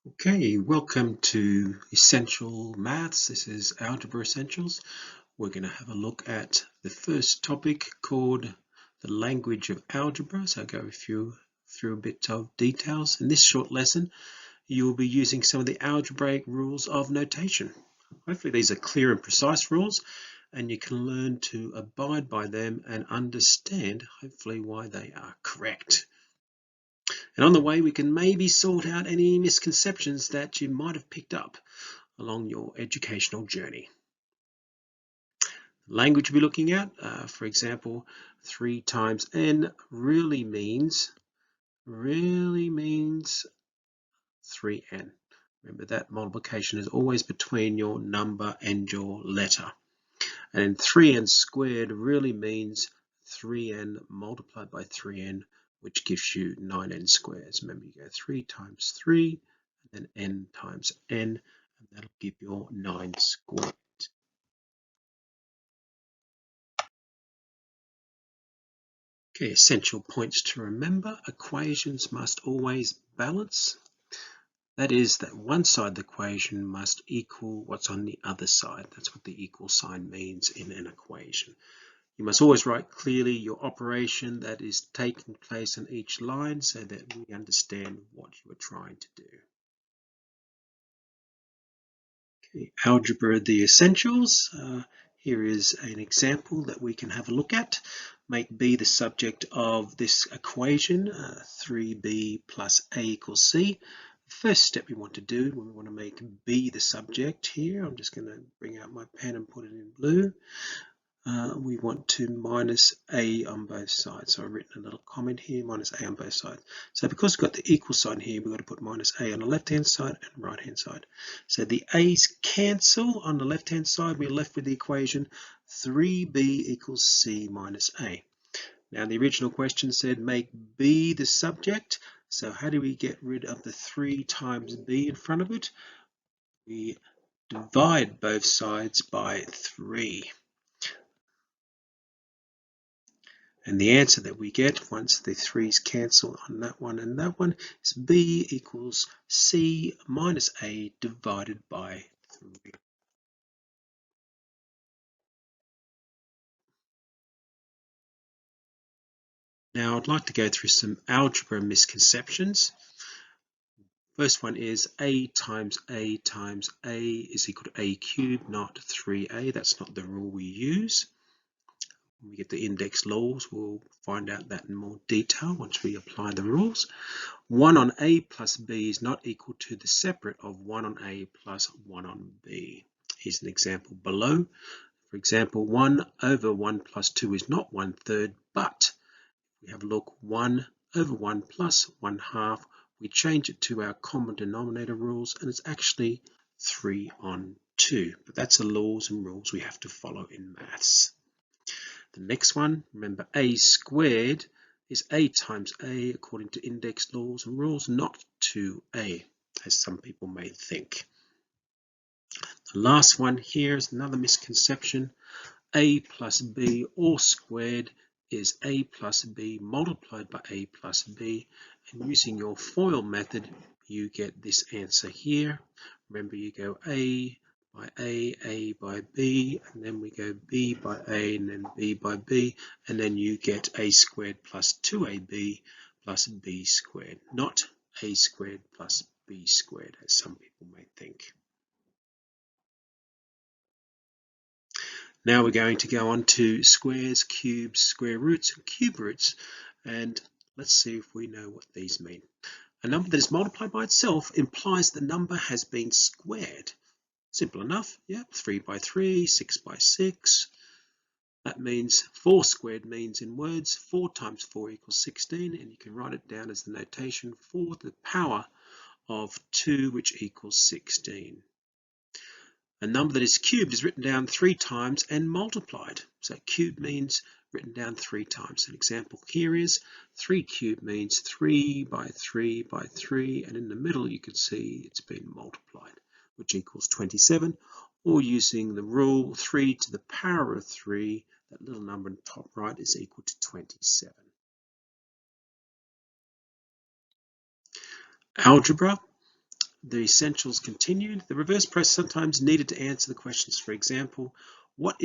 Okay, welcome to Essential Maths. This is Algebra Essentials. We're going to have a look at the first topic called the language of algebra. So I'll go through a bit of details. In this short lesson, you will be using some of the algebraic rules of notation. Hopefully these are clear and precise rules, and you can learn to abide by them and understand, hopefully, why they are correct. And on the way, we can maybe sort out any misconceptions that you might have picked up along your educational journey. Language we'll be looking at, for example, 3 times n really means 3n. Remember that multiplication is always between your number and your letter. And then 3n squared really means 3n multiplied by 3n, which gives you 9n squares. Remember, you go 3 times 3, and then n times n, and that'll give you 9 squared. Okay, essential points to remember. Equations must always balance. That is, that one side of the equation must equal what's on the other side. That's what the equal sign means in an equation. You must always write clearly your operation that is taking place on each line so that we understand what you are trying to do. Okay, Algebra, the essentials. Here is an example that we can have a look at. Make B the subject of this equation, 3b plus a equals c. The first step we want to do when we want to make B the subject here, I'm just going to bring out my pen and put it in blue. We want to minus a on both sides. So I've written a little comment here, minus a on both sides. So because we've got the equal sign here, we've got to put minus a on the left-hand side and right-hand side. So the a's cancel on the left-hand side. We're left with the equation 3b equals c minus a. Now the original question said make b the subject. So how do we get rid of the 3 times b in front of it? We divide both sides by 3. And the answer that we get once the 3's cancel on that one and that one is b equals c minus a divided by 3. Now I'd like to go through some algebra misconceptions. First one is a times a times a is equal to a cubed, not 3a. That's not the rule we use. When we get the index laws, we'll find out that in more detail once we apply the rules. 1 on a plus b is not equal to the separate of 1 on a plus 1 on b. Here's an example below. For example, 1 over 1 plus 2 is not 1/3, but we have a look, 1 over 1 plus 1/2. We change it to our common denominator rules, and it's actually 3 on 2. But that's the laws and rules we have to follow in maths. The next one, remember a squared is a times a according to index laws and rules, not 2a, as some people may think. The last one here is another misconception. A plus b all squared is a plus b multiplied by a plus b. And using your FOIL method, you get this answer here. Remember, you go a by a by b, and then we go b by a, and then b by b, and then you get a squared plus 2ab plus b squared, not a squared plus b squared, as some people may think. Now we're going to go on to squares, cubes, square roots, and cube roots, and let's see if we know what these mean. A number that is multiplied by itself implies the number has been squared. Simple enough, yeah, 3 by 3, 6 by 6. That means 4 squared means in words 4 times 4 equals 16, and you can write it down as the notation 4 to the power of 2, which equals 16. A number that is cubed is written down 3 times and multiplied. So cubed means written down 3 times. An example here is 3 cubed means 3 by 3 by 3, and in the middle you can see it's been multiplied, which equals 27, or using the rule 3 to the power of 3, that little number in the top right is equal to 27. Algebra. the essentials continued. The reverse process sometimes needed to answer the questions. For example, what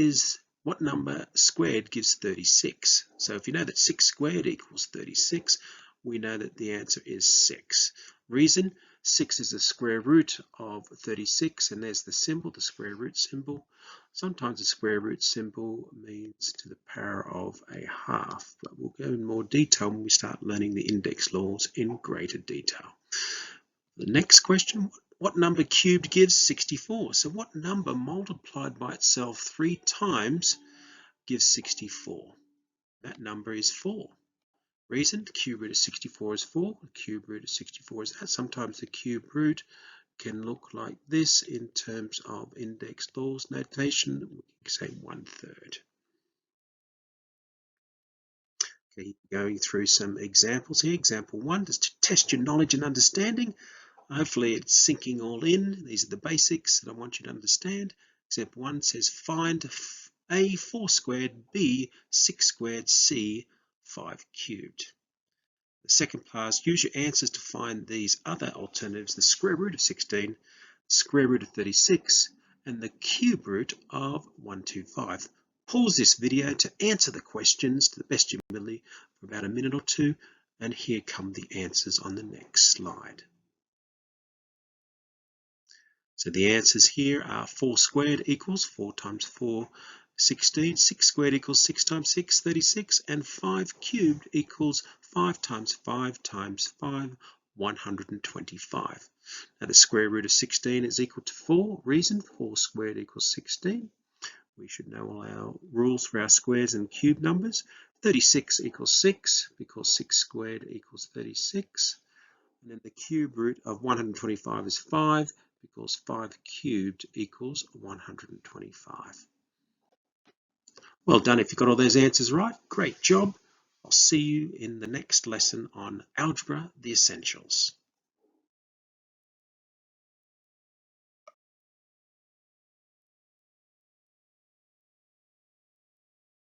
number squared gives 36? So if you know that 6 squared equals 36, we know that the answer is 6. Reason, 6 is the square root of 36, and there's the symbol, the square root symbol. Sometimes the square root symbol means to the power of a half, but we'll go in more detail when we start learning the index laws in greater detail. The next question, what number cubed gives 64? So what number multiplied by itself 3 times gives 64? That number is 4. Reason, the cube root of 64 is 4. The cube root of 64 is that. Sometimes the cube root can look like this in terms of index laws notation. We can say 1/3. Okay, going through some examples here. Example 1, just to test your knowledge and understanding. Hopefully it's sinking all in. These are the basics that I want you to understand. Example 1 says find A 4 squared, B 6 squared, C 5 cubed. The second part, use your answers to find these other alternatives, the square root of 16, square root of 36, and the cube root of 125. Pause this video to answer the questions to the best of your ability for about a minute or two, and here come the answers on the next slide. So the answers here are 4 squared equals 4 times 4, 16, 6 squared equals 6 times 6, 36, and 5 cubed equals 5 times 5 times 5, 125. Now the square root of 16 is equal to 4. Reason, 4 squared equals 16. We should know all our rules for our squares and cube numbers. 36 equals 6 because 6 squared equals 36. And then the cube root of 125 is 5 because 5 cubed equals 125. Well done if you got all those answers right. Great job. I'll see you in the next lesson on Algebra, the Essentials.